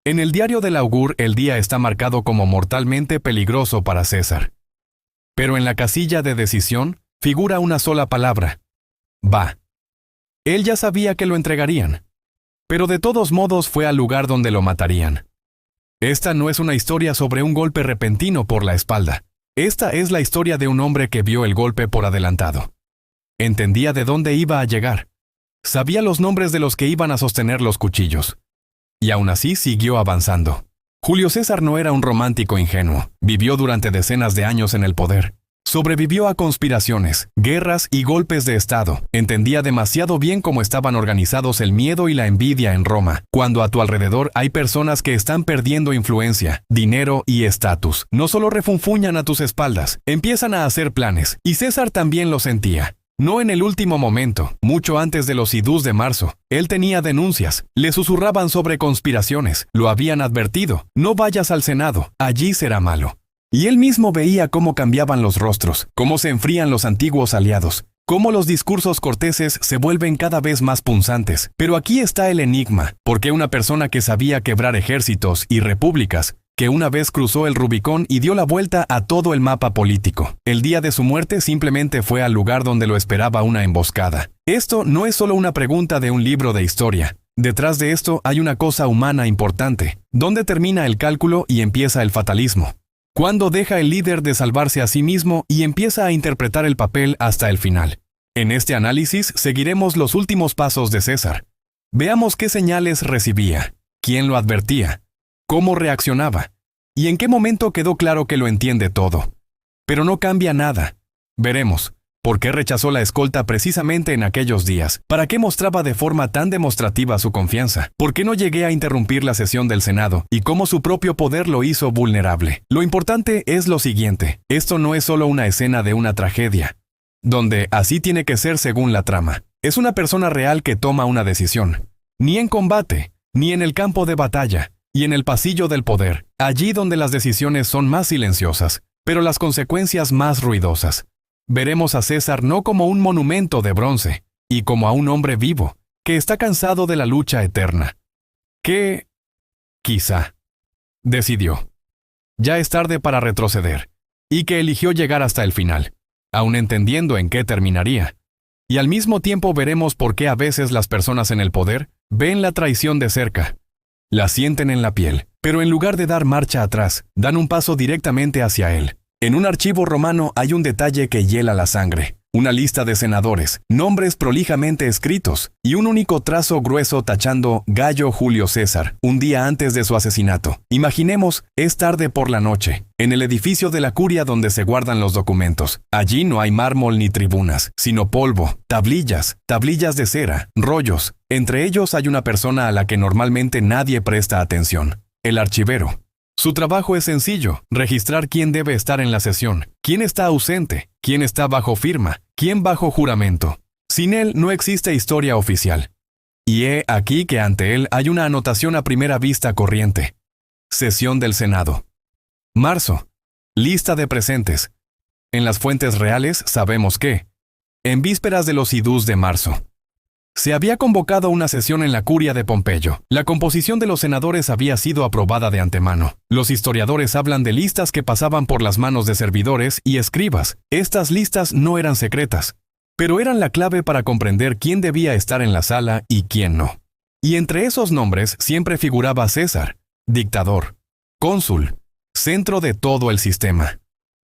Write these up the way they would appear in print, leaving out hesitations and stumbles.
En el diario del augur el día está marcado como mortalmente peligroso para César. Pero en la casilla de decisión figura una sola palabra: va. Él ya sabía que lo entregarían, pero de todos modos fue al lugar donde lo matarían. Esta no es una historia sobre un golpe repentino por la espalda. Esta es la historia de un hombre que vio el golpe por adelantado. Entendía de dónde iba a llegar. Sabía los nombres de los que iban a sostener los cuchillos. Y aún así siguió avanzando. Julio César no era un romántico ingenuo. Vivió durante decenas de años en el poder. Sobrevivió a conspiraciones, guerras y golpes de Estado. Entendía demasiado bien cómo estaban organizados el miedo y la envidia en Roma. Cuando a tu alrededor hay personas que están perdiendo influencia, dinero y estatus, no solo refunfuñan a tus espaldas, empiezan a hacer planes. Y César también lo sentía. No en el último momento, mucho antes de los idús de marzo. Él tenía denuncias, le susurraban sobre conspiraciones, lo habían advertido: no vayas al Senado, allí será malo. Y él mismo veía cómo cambiaban los rostros, cómo se enfrían los antiguos aliados, cómo los discursos corteses se vuelven cada vez más punzantes. Pero aquí está el enigma: ¿por qué una persona que sabía quebrar ejércitos y repúblicas, que una vez cruzó el Rubicón y dio la vuelta a todo el mapa político, el día de su muerte simplemente fue al lugar donde lo esperaba una emboscada? Esto no es solo una pregunta de un libro de historia. Detrás de esto hay una cosa humana importante. ¿Dónde termina el cálculo y empieza el fatalismo? ¿Cuándo deja el líder de salvarse a sí mismo y empieza a interpretar el papel hasta el final? En este análisis seguiremos los últimos pasos de César. Veamos qué señales recibía, quién lo advertía, cómo reaccionaba, y en qué momento quedó claro que lo entiende todo. Pero no cambia nada. Veremos por qué rechazó la escolta precisamente en aquellos días, para qué mostraba de forma tan demostrativa su confianza, por qué no llegué a interrumpir la sesión del Senado, y cómo su propio poder lo hizo vulnerable. Lo importante es lo siguiente: esto no es solo una escena de una tragedia, donde así tiene que ser según la trama. Es una persona real que toma una decisión. Ni en combate, ni en el campo de batalla, y en el pasillo del poder, allí donde las decisiones son más silenciosas, pero las consecuencias más ruidosas. Veremos a César no como un monumento de bronce, y como a un hombre vivo, que está cansado de la lucha eterna. Que, quizá, decidió: ya es tarde para retroceder, y que eligió llegar hasta el final, aun entendiendo en qué terminaría. Y al mismo tiempo veremos por qué a veces las personas en el poder ven la traición de cerca. La sienten en la piel, pero en lugar de dar marcha atrás, dan un paso directamente hacia él. En un archivo romano hay un detalle que hiela la sangre: una lista de senadores, nombres prolijamente escritos, y un único trazo grueso tachando Gallo Julio César, un día antes de su asesinato. Imaginemos, es tarde por la noche, en el edificio de la curia donde se guardan los documentos. Allí no hay mármol ni tribunas, sino polvo, tablillas de cera, rollos. Entre ellos hay una persona a la que normalmente nadie presta atención: el archivero. Su trabajo es sencillo: registrar quién debe estar en la sesión, quién está ausente, quién está bajo firma, quién bajo juramento. Sin él no existe historia oficial. Y he aquí que ante él hay una anotación a primera vista corriente: sesión del Senado. Marzo. Lista de presentes. En las fuentes reales sabemos que, en vísperas de los idús de marzo, se había convocado una sesión en la curia de Pompeyo. La composición de los senadores había sido aprobada de antemano. Los historiadores hablan de listas que pasaban por las manos de servidores y escribas. Estas listas no eran secretas, pero eran la clave para comprender quién debía estar en la sala y quién no. Y entre esos nombres siempre figuraba César, dictador, cónsul, centro de todo el sistema.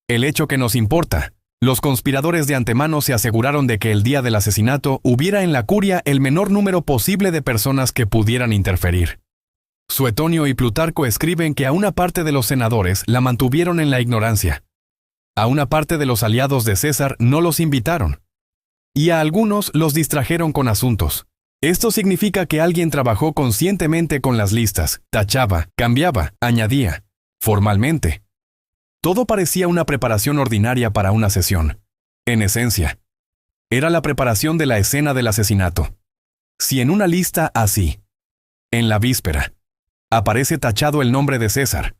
El hecho que nos importa: los conspiradores de antemano se aseguraron de que el día del asesinato hubiera en la curia el menor número posible de personas que pudieran interferir. Suetonio y Plutarco escriben que a una parte de los senadores la mantuvieron en la ignorancia. A una parte de los aliados de César no los invitaron. Y a algunos los distrajeron con asuntos. Esto significa que alguien trabajó conscientemente con las listas, tachaba, cambiaba, añadía, formalmente. Todo parecía una preparación ordinaria para una sesión. En esencia, era la preparación de la escena del asesinato. Si en una lista así, en la víspera, aparece tachado el nombre de César,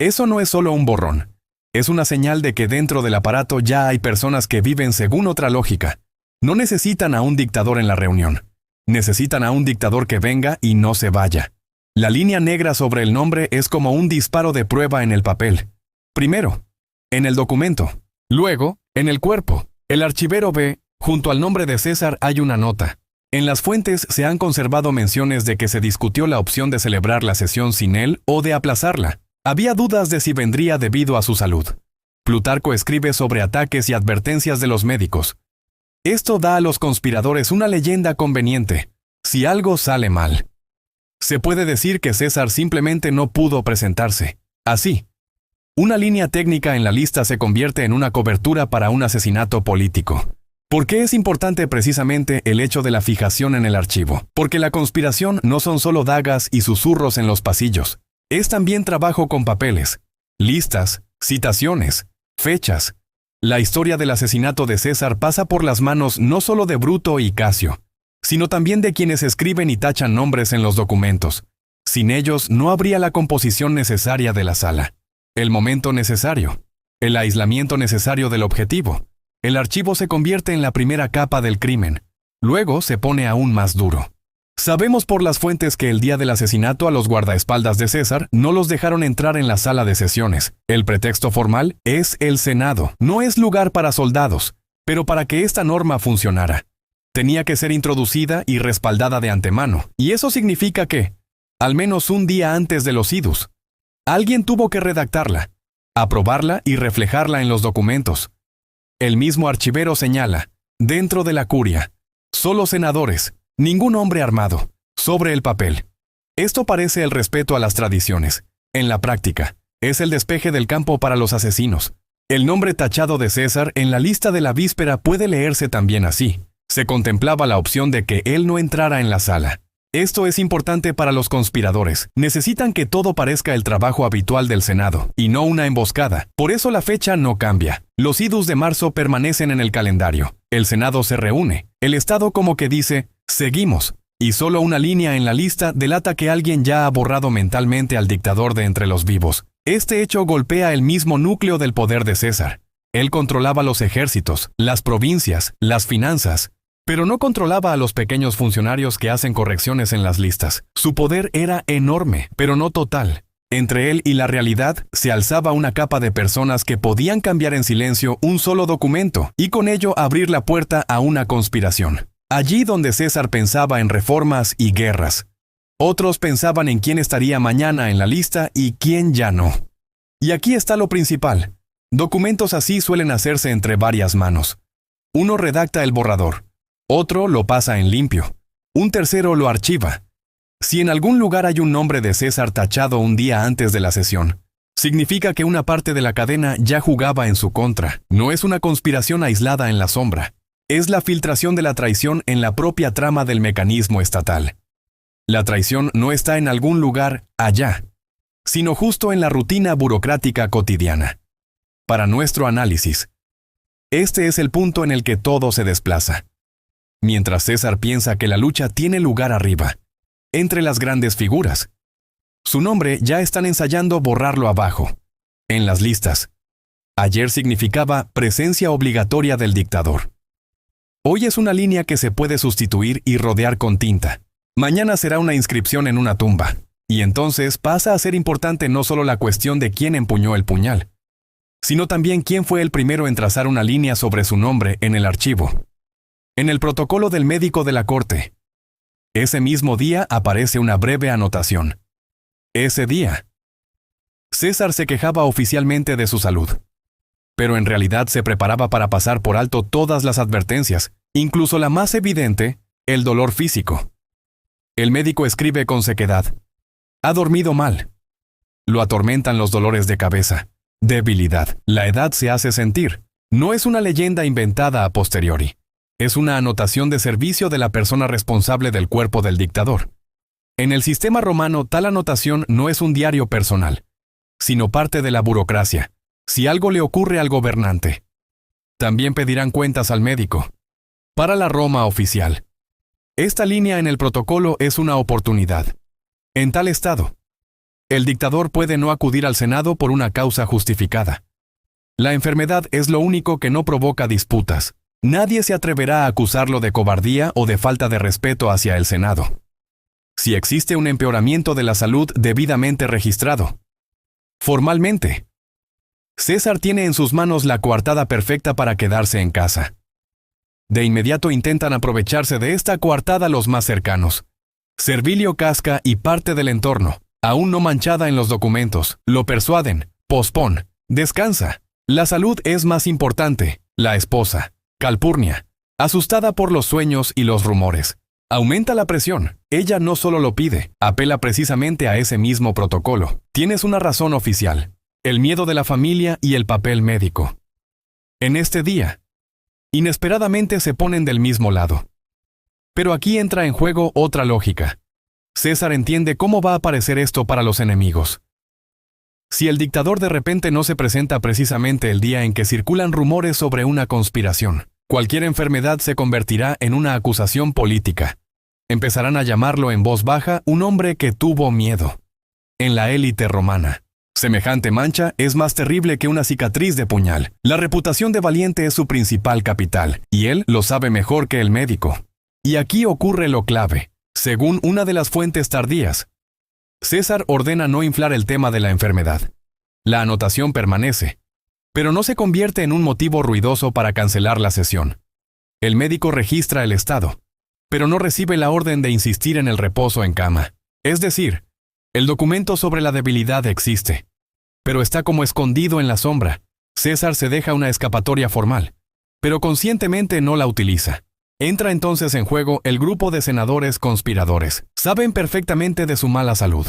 eso no es solo un borrón. Es una señal de que dentro del aparato ya hay personas que viven según otra lógica. No necesitan a un dictador en la reunión. Necesitan a un dictador que venga y no se vaya. La línea negra sobre el nombre es como un disparo de prueba en el papel. Primero, en el documento. Luego, en el cuerpo. El archivero ve, junto al nombre de César hay una nota. En las fuentes se han conservado menciones de que se discutió la opción de celebrar la sesión sin él o de aplazarla. Había dudas de si vendría debido a su salud. Plutarco escribe sobre ataques y advertencias de los médicos. Esto da a los conspiradores una leyenda conveniente. Si algo sale mal, se puede decir que César simplemente no pudo presentarse. Así, una línea técnica en la lista se convierte en una cobertura para un asesinato político. ¿Por qué es importante precisamente el hecho de la fijación en el archivo? Porque la conspiración no son solo dagas y susurros en los pasillos. Es también trabajo con papeles, listas, citaciones, fechas. La historia del asesinato de César pasa por las manos no solo de Bruto y Casio, sino también de quienes escriben y tachan nombres en los documentos. Sin ellos no habría la composición necesaria de la sala, el momento necesario, el aislamiento necesario del objetivo. El archivo se convierte en la primera capa del crimen. Luego se pone aún más duro. Sabemos por las fuentes que el día del asesinato a los guardaespaldas de César no los dejaron entrar en la sala de sesiones. El pretexto formal es el Senado. No es lugar para soldados, pero para que esta norma funcionara, tenía que ser introducida y respaldada de antemano. Y eso significa que, al menos un día antes de los idus, alguien tuvo que redactarla, aprobarla y reflejarla en los documentos. El mismo archivero señala, dentro de la curia, solo senadores, ningún hombre armado, sobre el papel. Esto parece el respeto a las tradiciones. En la práctica, es el despeje del campo para los asesinos. El nombre tachado de César en la lista de la víspera puede leerse también así. Se contemplaba la opción de que él no entrara en la sala. Esto es importante para los conspiradores. Necesitan que todo parezca el trabajo habitual del Senado, y no una emboscada. Por eso la fecha no cambia. Los idus de marzo permanecen en el calendario. El Senado se reúne. El Estado como que dice, seguimos. Y solo una línea en la lista delata que alguien ya ha borrado mentalmente al dictador de entre los vivos. Este hecho golpea el mismo núcleo del poder de César. Él controlaba los ejércitos, las provincias, las finanzas, pero no controlaba a los pequeños funcionarios que hacen correcciones en las listas. Su poder era enorme, pero no total. Entre él y la realidad se alzaba una capa de personas que podían cambiar en silencio un solo documento y con ello abrir la puerta a una conspiración. Allí donde César pensaba en reformas y guerras, otros pensaban en quién estaría mañana en la lista y quién ya no. Y aquí está lo principal. Documentos así suelen hacerse entre varias manos. Uno redacta el borrador. Otro lo pasa en limpio. Un tercero lo archiva. Si en algún lugar hay un nombre de César tachado un día antes de la sesión, significa que una parte de la cadena ya jugaba en su contra. No es una conspiración aislada en la sombra. Es la filtración de la traición en la propia trama del mecanismo estatal. La traición no está en algún lugar allá, sino justo en la rutina burocrática cotidiana. Para nuestro análisis, este es el punto en el que todo se desplaza. Mientras César piensa que la lucha tiene lugar arriba, entre las grandes figuras, su nombre ya están ensayando borrarlo abajo, en las listas. Ayer significaba presencia obligatoria del dictador. Hoy es una línea que se puede sustituir y rodear con tinta. Mañana será una inscripción en una tumba. Y entonces pasa a ser importante no solo la cuestión de quién empuñó el puñal, sino también quién fue el primero en trazar una línea sobre su nombre en el archivo. En el protocolo del médico de la corte, ese mismo día aparece una breve anotación. Ese día, César se quejaba oficialmente de su salud, pero en realidad se preparaba para pasar por alto todas las advertencias, incluso la más evidente, el dolor físico. El médico escribe con sequedad. Ha dormido mal. Lo atormentan los dolores de cabeza, debilidad. La edad se hace sentir. No es una leyenda inventada a posteriori. Es una anotación de servicio de la persona responsable del cuerpo del dictador. En el sistema romano, tal anotación no es un diario personal, sino parte de la burocracia. Si algo le ocurre al gobernante, también pedirán cuentas al médico. Para la Roma oficial, esta línea en el protocolo es una oportunidad. En tal estado, el dictador puede no acudir al Senado por una causa justificada. La enfermedad es lo único que no provoca disputas. Nadie se atreverá a acusarlo de cobardía o de falta de respeto hacia el Senado. si existe un empeoramiento de la salud debidamente registrado. Formalmente, César tiene en sus manos la coartada perfecta para quedarse en casa. De inmediato intentan aprovecharse de esta coartada los más cercanos. Servilio Casca y parte del entorno, aún no manchada en los documentos, lo persuaden, pospon, descansa. La salud es más importante. La esposa, Calpurnia, asustada por los sueños y los rumores. Aumenta la presión. Ella no solo lo pide, apela precisamente a ese mismo protocolo. Tienes una razón oficial. El miedo de la familia y el papel médico. En este día, inesperadamente se ponen del mismo lado. Pero aquí entra en juego otra lógica. César entiende cómo va a aparecer esto para los enemigos. Si el dictador de repente no se presenta precisamente el día en que circulan rumores sobre una conspiración, cualquier enfermedad se convertirá en una acusación política. Empezarán a llamarlo en voz baja un hombre que tuvo miedo. En la élite romana, semejante mancha es más terrible que una cicatriz de puñal. La reputación de valiente es su principal capital, y él lo sabe mejor que el médico. Y aquí ocurre lo clave. Según una de las fuentes tardías, César ordena no inflar el tema de la enfermedad. La anotación permanece, pero no se convierte en un motivo ruidoso para cancelar la sesión. El médico registra el estado, pero no recibe la orden de insistir en el reposo en cama. Es decir, el documento sobre la debilidad existe, pero está como escondido en la sombra. César se deja una escapatoria formal, pero conscientemente no la utiliza. Entra entonces en juego el grupo de senadores conspiradores. Saben perfectamente de su mala salud.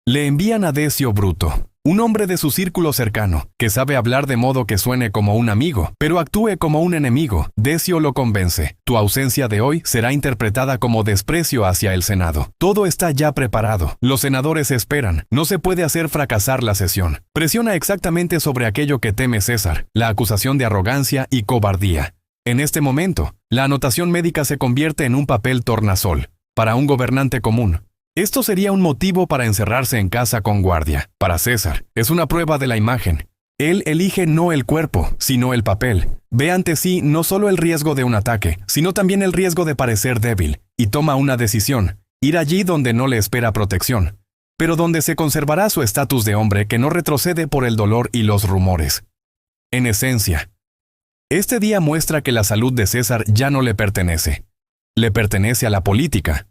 Le envían a Decio Bruto, un hombre de su círculo cercano, que sabe hablar de modo que suene como un amigo, pero actúe como un enemigo. Decio lo convence. Tu ausencia de hoy será interpretada como desprecio hacia el Senado. Todo está ya preparado. Los senadores esperan. No se puede hacer fracasar la sesión. Presiona exactamente sobre aquello que teme César, la acusación de arrogancia y cobardía. En este momento, la anotación médica se convierte en un papel tornasol. Para un gobernante común, esto sería un motivo para encerrarse en casa con guardia. Para César, es una prueba de la imagen. Él elige no el cuerpo, sino el papel. Ve ante sí no solo el riesgo de un ataque, sino también el riesgo de parecer débil, y toma una decisión: ir allí donde no le espera protección, pero donde se conservará su estatus de hombre que no retrocede por el dolor y los rumores. En esencia, este día muestra que la salud de César ya no le pertenece. Le pertenece a la política.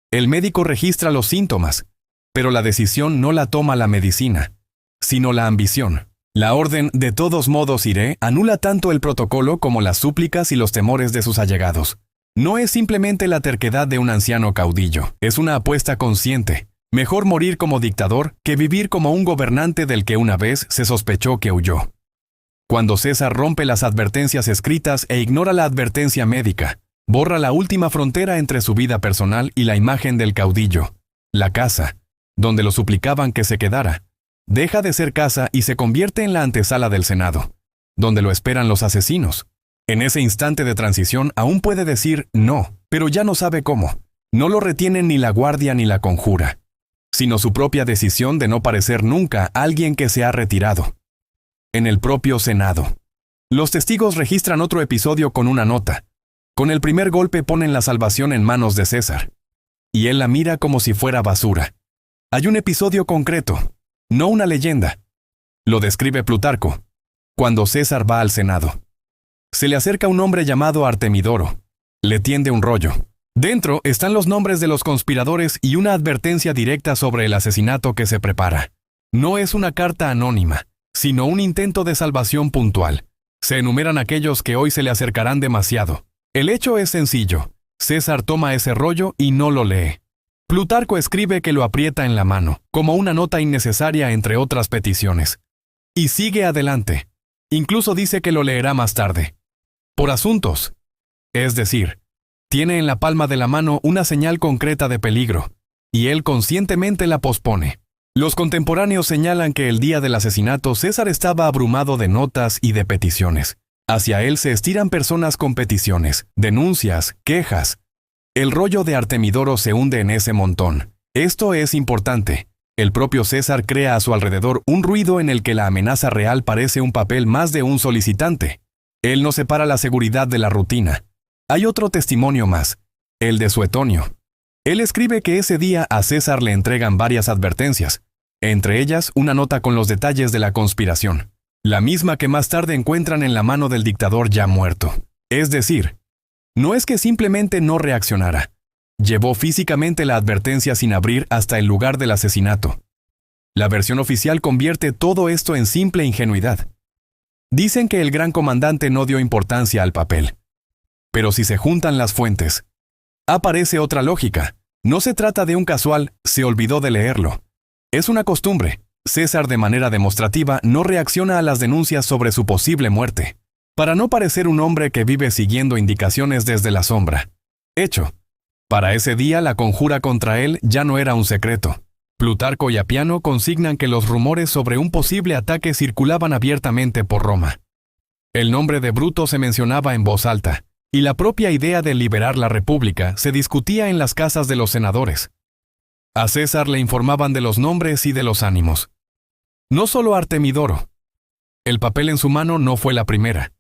El médico registra los síntomas, pero la decisión no la toma la medicina, sino la ambición. La orden "de todos modos iré" anula tanto el protocolo como las súplicas y los temores de sus allegados. No es simplemente la terquedad de un anciano caudillo, es una apuesta consciente. Mejor morir como dictador que vivir como un gobernante del que una vez se sospechó que huyó. Cuando César rompe las advertencias escritas e ignora la advertencia médica, borra la última frontera entre su vida personal y la imagen del caudillo. La casa, donde lo suplicaban que se quedara, deja de ser casa y se convierte en la antesala del Senado, donde lo esperan los asesinos. En ese instante de transición aún puede decir no, pero ya no sabe cómo. No lo retienen ni la guardia ni la conjura, sino su propia decisión de no parecer nunca alguien que se ha retirado. En el propio Senado, los testigos registran otro episodio con una nota. Con el primer golpe ponen la salvación en manos de César, y él la mira como si fuera basura. Hay un episodio concreto, no una leyenda. Lo describe Plutarco. Cuando César va al Senado, se le acerca un hombre llamado Artemidoro. Le tiende un rollo. Dentro están los nombres de los conspiradores y una advertencia directa sobre el asesinato que se prepara. No es una carta anónima, sino un intento de salvación puntual. Se enumeran aquellos que hoy se le acercarán demasiado. El hecho es sencillo. César toma ese rollo y no lo lee. Plutarco escribe que lo aprieta en la mano, como una nota innecesaria entre otras peticiones. Y sigue adelante. Incluso dice que lo leerá más tarde. Por asuntos. Es decir, tiene en la palma de la mano una señal concreta de peligro, y él conscientemente la pospone. Los contemporáneos señalan que el día del asesinato César estaba abrumado de notas y de peticiones. Hacia él se estiran personas con peticiones, denuncias, quejas. El rollo de Artemidoro se hunde en ese montón. Esto es importante. El propio César crea a su alrededor un ruido en el que la amenaza real parece un papel más de un solicitante. Él no separa la seguridad de la rutina. Hay otro testimonio más, el de Suetonio. Él escribe que ese día a César le entregan varias advertencias, entre ellas una nota con los detalles de la conspiración, la misma que más tarde encuentran en la mano del dictador ya muerto. Es decir, no es que simplemente no reaccionara, llevó físicamente la advertencia sin abrir hasta el lugar del asesinato. La versión oficial convierte todo esto en simple ingenuidad. Dicen que el gran comandante no dio importancia al papel. Pero si se juntan las fuentes, aparece otra lógica. No se trata de un casual, se olvidó de leerlo. Es una costumbre. César de manera demostrativa no reacciona a las denuncias sobre su posible muerte, para no parecer un hombre que vive siguiendo indicaciones desde la sombra. Hecho. Para ese día la conjura contra él ya no era un secreto. Plutarco y Apiano consignan que los rumores sobre un posible ataque circulaban abiertamente por Roma. El nombre de Bruto se mencionaba en voz alta, y la propia idea de liberar la República se discutía en las casas de los senadores. A César le informaban de los nombres y de los ánimos. No solo Artemidoro. El papel en su mano no fue la primera,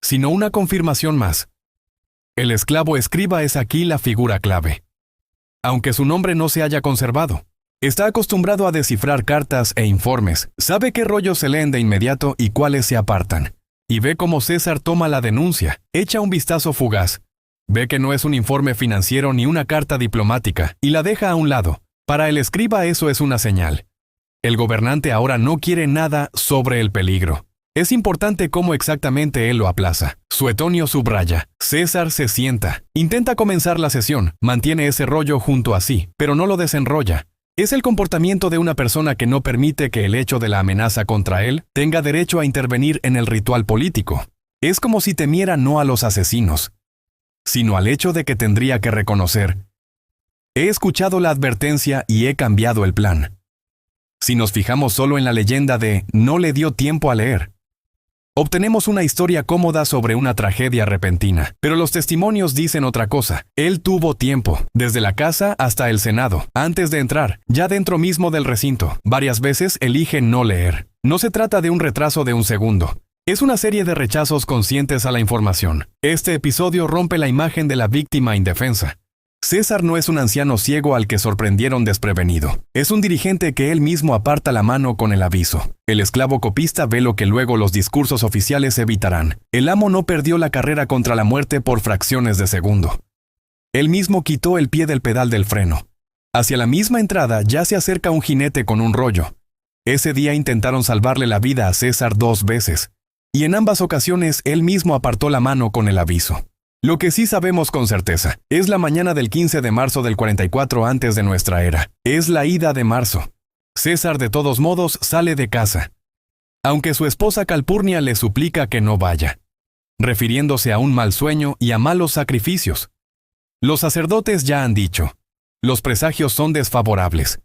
sino una confirmación más. El esclavo escriba es aquí la figura clave. Aunque su nombre no se haya conservado, está acostumbrado a descifrar cartas e informes, sabe qué rollos se leen de inmediato y cuáles se apartan. Y ve cómo César toma la denuncia, echa un vistazo fugaz. Ve que no es un informe financiero ni una carta diplomática, y la deja a un lado. Para el escriba eso es una señal. El gobernante ahora no quiere nada sobre el peligro. Es importante cómo exactamente él lo aplaza. Suetonio subraya. César se sienta. Intenta comenzar la sesión, mantiene ese rollo junto a sí, pero no lo desenrolla. Es el comportamiento de una persona que no permite que el hecho de la amenaza contra él tenga derecho a intervenir en el ritual político. Es como si temiera no a los asesinos, sino al hecho de que tendría que reconocer: he escuchado la advertencia y he cambiado el plan. Si nos fijamos solo en la leyenda de no le dio tiempo a leer, obtenemos una historia cómoda sobre una tragedia repentina. Pero los testimonios dicen otra cosa. Él tuvo tiempo, desde la casa hasta el Senado, antes de entrar, ya dentro mismo del recinto. Varias veces elige no leer. No se trata de un retraso de un segundo. Es una serie de rechazos conscientes a la información. Este episodio rompe la imagen de la víctima indefensa. César no es un anciano ciego al que sorprendieron desprevenido. Es un dirigente que él mismo aparta la mano con el aviso. El esclavo copista ve lo que luego los discursos oficiales evitarán. El amo no perdió la carrera contra la muerte por fracciones de segundo. Él mismo quitó el pie del pedal del freno. Hacia la misma entrada ya se acerca un jinete con un rollo. Ese día intentaron salvarle la vida a César 2 veces, y en ambas ocasiones él mismo apartó la mano con el aviso. Lo que sí sabemos con certeza es la mañana del 15 de marzo del 44 antes de nuestra era. Es la ida de marzo. César de todos modos sale de casa, aunque su esposa Calpurnia le suplica que no vaya, refiriéndose a un mal sueño y a malos sacrificios. Los sacerdotes ya han dicho, los presagios son desfavorables.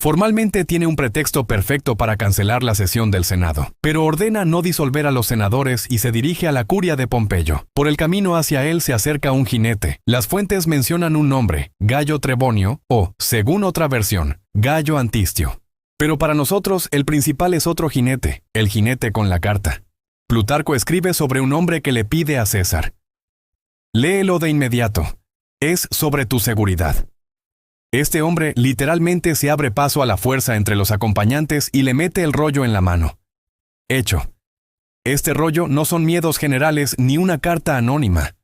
Formalmente tiene un pretexto perfecto para cancelar la sesión del Senado, pero ordena no disolver a los senadores y se dirige a la curia de Pompeyo. Por el camino hacia él se acerca un jinete. Las fuentes mencionan un nombre, Gayo Trebonio, o, según otra versión, Gayo Antistio. Pero para nosotros el principal es otro jinete, el jinete con la carta. Plutarco escribe sobre un hombre que le pide a César: léelo de inmediato. Es sobre tu seguridad. Este hombre literalmente se abre paso a la fuerza entre los acompañantes y le mete el rollo en la mano. Hecho. Este rollo no son miedos generales ni una carta anónima.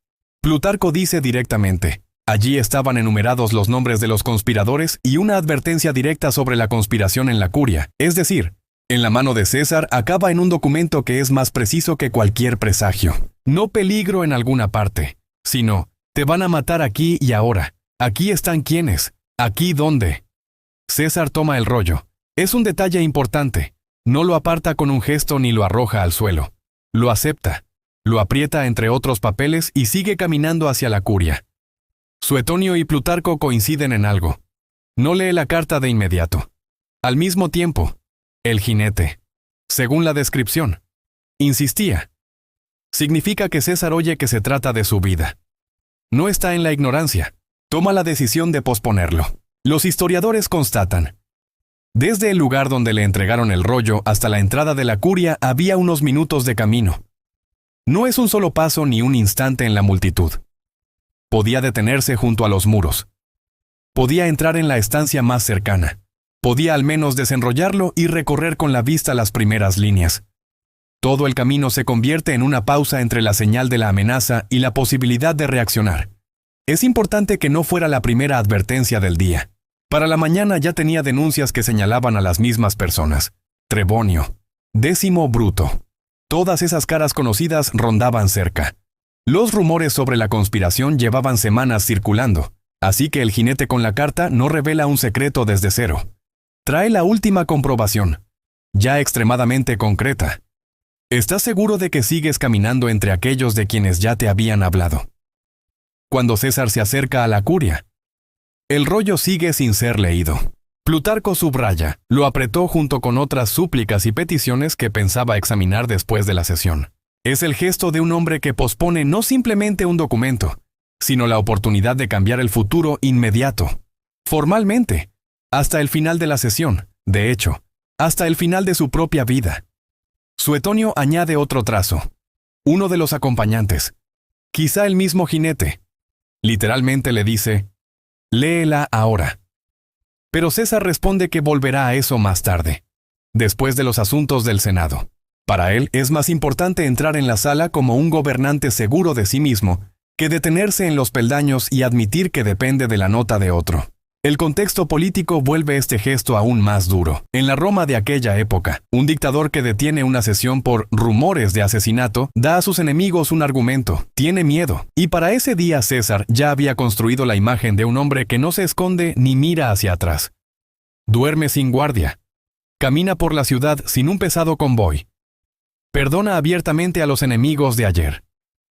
Plutarco dice directamente: allí estaban enumerados los nombres de los conspiradores y una advertencia directa sobre la conspiración en la curia. Es decir, en la mano de César acaba en un documento que es más preciso que cualquier presagio. No peligro en alguna parte, sino te van a matar aquí y ahora. Aquí están quienes. ¿Aquí dónde? César toma el rollo. Es un detalle importante. No lo aparta con un gesto ni lo arroja al suelo. Lo acepta. Lo aprieta entre otros papeles y sigue caminando hacia la curia. Suetonio y Plutarco coinciden en algo. No lee la carta de inmediato. Al mismo tiempo, el jinete, según la descripción, insistía. Significa que César oye que se trata de su vida. No está en la ignorancia. Toma la decisión de posponerlo. Los historiadores constatan: desde el lugar donde le entregaron el rollo hasta la entrada de la curia había unos minutos de camino. No es un solo paso ni un instante en la multitud. Podía detenerse junto a los muros. Podía entrar en la estancia más cercana. Podía al menos desenrollarlo y recorrer con la vista las primeras líneas. Todo el camino se convierte en una pausa entre la señal de la amenaza y la posibilidad de reaccionar. Es importante que no fuera la primera advertencia del día. Para la mañana ya tenía denuncias que señalaban a las mismas personas. Trebonio, Décimo Bruto. Todas esas caras conocidas rondaban cerca. Los rumores sobre la conspiración llevaban semanas circulando, así que el jinete con la carta no revela un secreto desde cero. Trae la última comprobación, ya extremadamente concreta. ¿Estás seguro de que sigues caminando entre aquellos de quienes ya te habían hablado? Cuando César se acerca a la curia, el rollo sigue sin ser leído. Plutarco subraya, lo apretó junto con otras súplicas y peticiones que pensaba examinar después de la sesión. Es el gesto de un hombre que pospone no simplemente un documento, sino la oportunidad de cambiar el futuro inmediato. Formalmente, hasta el final de la sesión, de hecho, hasta el final de su propia vida. Suetonio añade otro trazo. Uno de los acompañantes, quizá el mismo jinete, literalmente le dice, léela ahora. Pero César responde que volverá a eso más tarde, después de los asuntos del Senado. Para él es más importante entrar en la sala como un gobernante seguro de sí mismo que detenerse en los peldaños y admitir que depende de la nota de otro. El contexto político vuelve este gesto aún más duro. En la Roma de aquella época, un dictador que detiene una sesión por rumores de asesinato da a sus enemigos un argumento, tiene miedo. Y para ese día César ya había construido la imagen de un hombre que no se esconde ni mira hacia atrás. Duerme sin guardia. Camina por la ciudad sin un pesado convoy. Perdona abiertamente a los enemigos de ayer.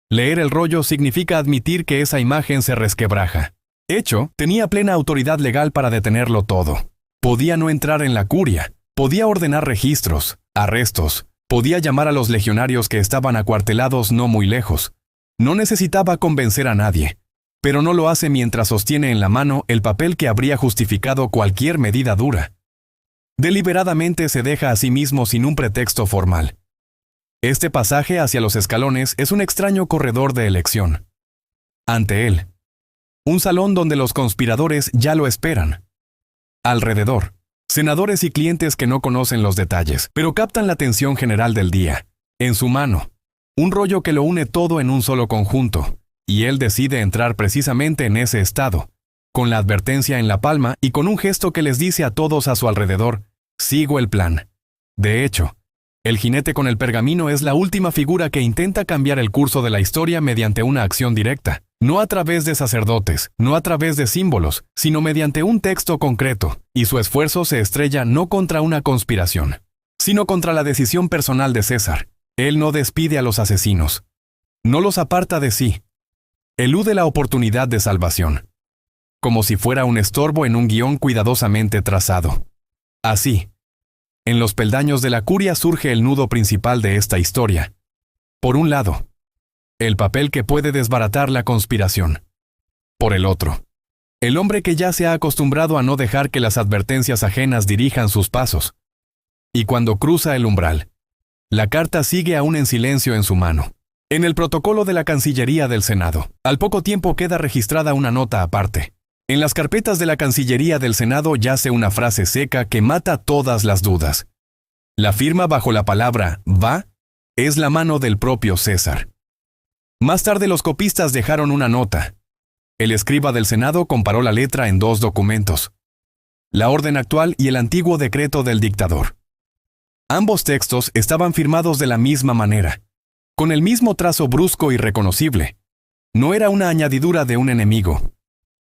Leer el rollo significa admitir que esa imagen se resquebraja. Hecho, tenía plena autoridad legal para detenerlo todo. Podía no entrar en la curia, podía ordenar registros, arrestos, podía llamar a los legionarios que estaban acuartelados no muy lejos. No necesitaba convencer a nadie, pero no lo hace mientras sostiene en la mano el papel que habría justificado cualquier medida dura. Deliberadamente se deja a sí mismo sin un pretexto formal. Este pasaje hacia los escalones es un extraño corredor de elección. Ante él, un salón donde los conspiradores ya lo esperan. Alrededor, senadores y clientes que no conocen los detalles, pero captan la atención general del día. En su mano, un rollo que lo une todo en un solo conjunto, y él decide entrar precisamente en ese estado, con la advertencia en la palma y con un gesto que les dice a todos a su alrededor, sigo el plan. De hecho, el jinete con el pergamino es la última figura que intenta cambiar el curso de la historia mediante una acción directa. No a través de sacerdotes, no a través de símbolos, sino mediante un texto concreto, y su esfuerzo se estrella no contra una conspiración, sino contra la decisión personal de César. Él no despide a los asesinos. No los aparta de sí. Elude la oportunidad de salvación. Como si fuera un estorbo en un guión cuidadosamente trazado. Así, en los peldaños de la curia surge el nudo principal de esta historia. Por un lado, el papel que puede desbaratar la conspiración. Por el otro, el hombre que ya se ha acostumbrado a no dejar que las advertencias ajenas dirijan sus pasos. Y cuando cruza el umbral, la carta sigue aún en silencio en su mano. En el protocolo de la Cancillería del Senado, al poco tiempo queda registrada una nota aparte. En las carpetas de la Cancillería del Senado yace una frase seca que mata todas las dudas. La firma bajo la palabra «va» es la mano del propio César. Más tarde los copistas dejaron una nota. El escriba del Senado comparó la letra en dos documentos: la orden actual y el antiguo decreto del dictador. Ambos textos estaban firmados de la misma manera, con el mismo trazo brusco y reconocible. No era una añadidura de un enemigo,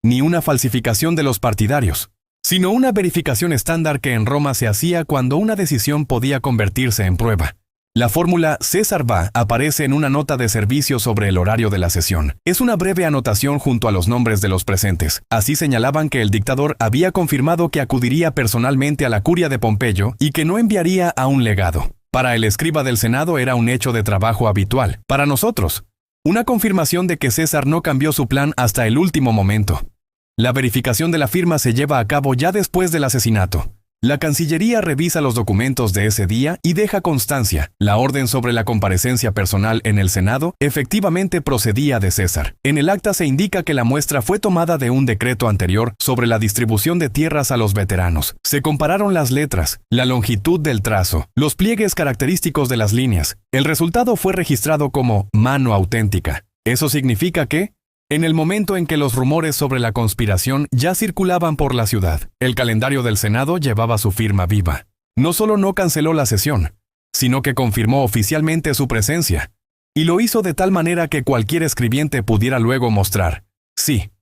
ni una falsificación de los partidarios, sino una verificación estándar que en Roma se hacía cuando una decisión podía convertirse en prueba. La fórmula César va aparece en una nota de servicio sobre el horario de la sesión. Es una breve anotación junto a los nombres de los presentes. Así señalaban que el dictador había confirmado que acudiría personalmente a la curia de Pompeyo y que no enviaría a un legado. Para el escriba del Senado era un hecho de trabajo habitual. Para nosotros, una confirmación de que César no cambió su plan hasta el último momento. La verificación de la firma se lleva a cabo ya después del asesinato. La Cancillería revisa los documentos de ese día y deja constancia. La orden sobre la comparecencia personal en el Senado efectivamente procedía de César. En el acta se indica que la muestra fue tomada de un decreto anterior sobre la distribución de tierras a los veteranos. Se compararon las letras, la longitud del trazo, los pliegues característicos de las líneas. El resultado fue registrado como mano auténtica. Eso significa que, en el momento en que los rumores sobre la conspiración ya circulaban por la ciudad, el calendario del Senado llevaba su firma viva. No solo no canceló la sesión, sino que confirmó oficialmente su presencia, y lo hizo de tal manera que cualquier escribiente pudiera luego mostrar, sí.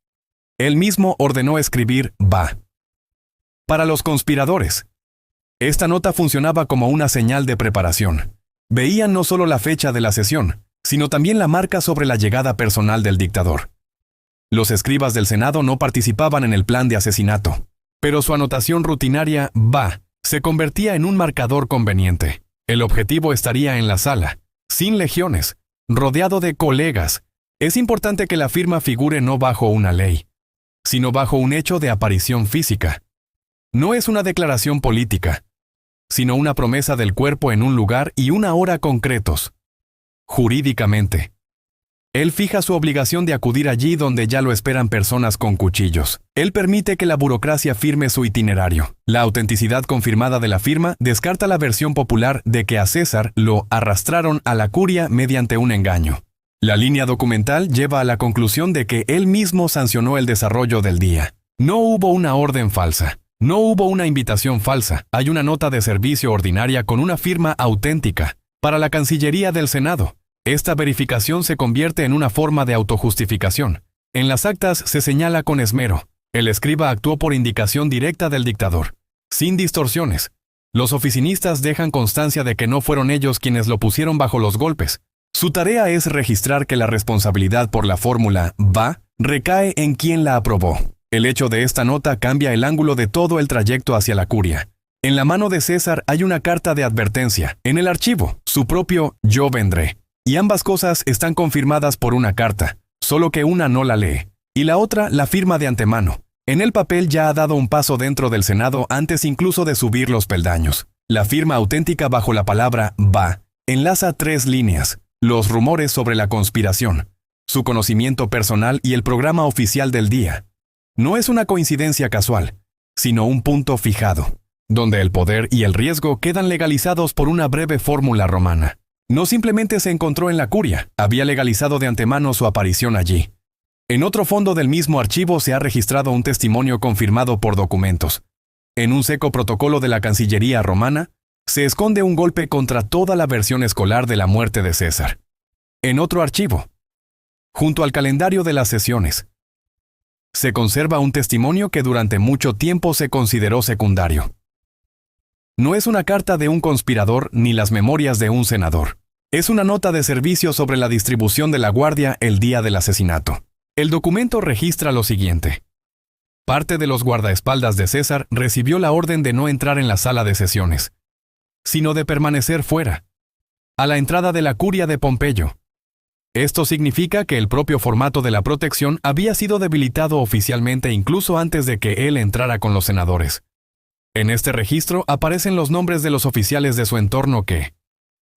Él mismo ordenó escribir va. Para los conspiradores, esta nota funcionaba como una señal de preparación. Veían no solo la fecha de la sesión, sino también la marca sobre la llegada personal del dictador. Los escribas del Senado no participaban en el plan de asesinato, pero su anotación rutinaria va se convertía en un marcador conveniente. El objetivo estaría en la sala, sin legiones, rodeado de colegas. Es importante que la firma figure no bajo una ley, sino bajo un hecho de aparición física. No es una declaración política, sino una promesa del cuerpo en un lugar y una hora concretos. Jurídicamente, él fija su obligación de acudir allí donde ya lo esperan personas con cuchillos. Él permite que la burocracia firme su itinerario. La autenticidad confirmada de la firma descarta la versión popular de que a César lo arrastraron a la curia mediante un engaño. La línea documental lleva a la conclusión de que él mismo sancionó el desarrollo del día. No hubo una orden falsa. No hubo una invitación falsa. Hay una nota de servicio ordinaria con una firma auténtica. Para la Cancillería del Senado, esta verificación se convierte en una forma de autojustificación. En las actas se señala con esmero: el escriba actuó por indicación directa del dictador, sin distorsiones. Los oficinistas dejan constancia de que no fueron ellos quienes lo pusieron bajo los golpes. Su tarea es registrar que la responsabilidad por la fórmula va recae en quien la aprobó. El hecho de esta nota cambia el ángulo de todo el trayecto hacia la curia. En la mano de César hay una carta de advertencia. En el archivo, su propio yo vendré. Y ambas cosas están confirmadas por una carta, solo que una no la lee, y la otra la firma de antemano. En el papel ya ha dado un paso dentro del Senado antes incluso de subir los peldaños. La firma auténtica bajo la palabra va enlaza 3 líneas: los rumores sobre la conspiración, su conocimiento personal y el programa oficial del día. No es una coincidencia casual, sino un punto fijado, donde el poder y el riesgo quedan legalizados por una breve fórmula romana. No simplemente se encontró en la curia, había legalizado de antemano su aparición allí. En otro fondo del mismo archivo se ha registrado un testimonio confirmado por documentos. En un seco protocolo de la Cancillería romana, se esconde un golpe contra toda la versión escolar de la muerte de César. En otro archivo, junto al calendario de las sesiones, se conserva un testimonio que durante mucho tiempo se consideró secundario. No es una carta de un conspirador ni las memorias de un senador. Es una nota de servicio sobre la distribución de la guardia el día del asesinato. El documento registra lo siguiente: parte de los guardaespaldas de César recibió la orden de no entrar en la sala de sesiones, sino de permanecer fuera, a la entrada de la curia de Pompeyo. Esto significa que el propio formato de la protección había sido debilitado oficialmente incluso antes de que él entrara con los senadores. En este registro aparecen los nombres de los oficiales de su entorno que,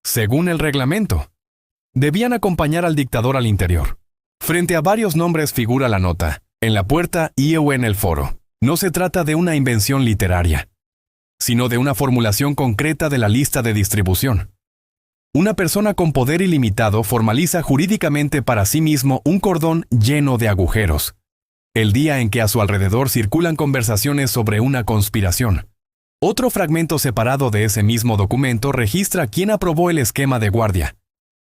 según el reglamento, debían acompañar al dictador al interior. Frente a varios nombres figura la nota: en la puerta y o en el foro. No se trata de una invención literaria, sino de una formulación concreta de la lista de distribución. Una persona con poder ilimitado formaliza jurídicamente para sí mismo un cordón lleno de agujeros, el día en que a su alrededor circulan conversaciones sobre una conspiración. Otro fragmento separado de ese mismo documento registra quién aprobó el esquema de guardia.